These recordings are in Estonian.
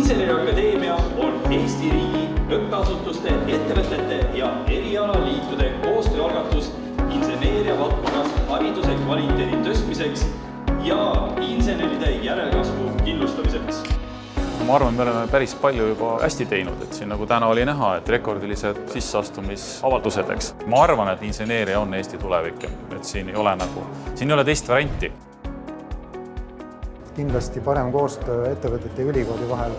Inseneriakadeemia on Eesti riigi õppeasutuste, ettevõtete ja erialaliitude koostööalgatus inseneeria valdkonnas hariduse kvaliteedi tõstmiseks ja inseneride järelkasvu kindlustamiseks. Ma arvan, me oleme päris palju juba hästi teinud, et siin nagu täna oli näha, et rekordilised sisseastumisavaldused, eks. Ma arvan, et inseneeria on Eesti tulevik, et siin ei ole teist varianti. Kindlasti parem koostöö ettevõtete ja ülikooli vahel,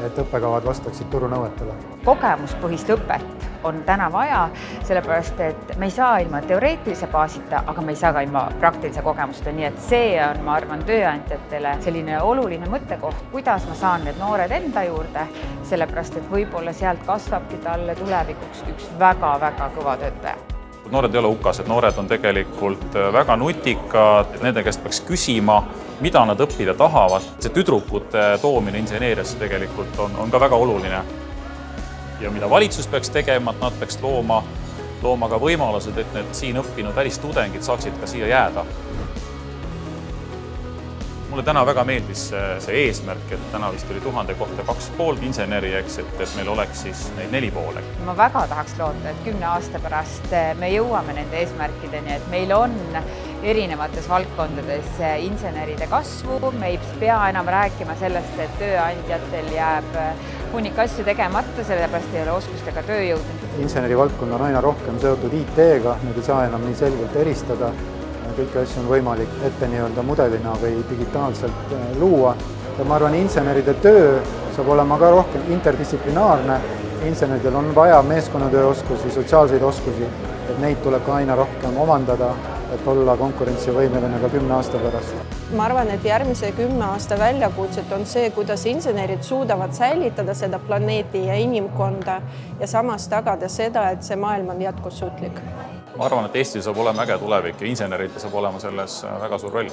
et õppekavad vastaksid turunõuetele. Kogemuspõhist õpet on täna vaja, sellepärast et me ei saa ilma teoreetilise baasita, aga me ei saa ka ilma praktilise kogemusta, nii et see on, ma arvan, tööandjatele selline oluline mõttekoht, kuidas ma saan need noored enda juurde, sellepärast et võib-olla sealt kasvabki talle tulevikuks üks väga-väga kõva töötaja. Noored ei ole hukased, noored on tegelikult väga nutikad, nende käest peaks küsima, mida nad õppida tahavad. See tüdrukute toomine inseneeriasse tegelikult on ka väga oluline. Ja mida valitsus peaks tegema, et nad peaks looma ka võimalused, et need siin õppinud välistudengid saaksid ka siia jääda. Mulle täna väga meeldis see eesmärk, et täna vist oli 1000 kohta 2,5 inseneri, et meil oleks siis neid 4 poole. Ma väga tahaks loota, et 10 aasta pärast me jõuame nende eesmärkideni, et meil on erinevates valdkondades inseneride kasvu. Me ei pea enam rääkima sellest, et tööandjatel jääb hunnik asju tegemata, sellepärast ei ole oskustega tööjõud. Inseneri valdkond on aina rohkem seotud IT-ga, need ei saa enam nii selgelt eristada. Kõiki asju on võimalik ette mudelina või digitaalselt luua. Ja ma arvan, inseneride töö saab olema ka rohkem interdistsiplinaarne. Inseneridel on vaja meeskonnatöö oskusi, sotsiaalseid oskusi, et neid tuleb ka aina rohkem omandada, et olla konkurentsivõimeline ka 10 aasta pärast. Ma arvan, et järgmise 10 aasta väljakutset on see, kuidas insenerid suudavad säilitada seda planeeti ja inimkonda ja samas tagada seda, et see maailm on jätkussuutlik. Ma arvan, et Eestil saab olema äge tulevik ja insenerid saab olema selles väga suur roll.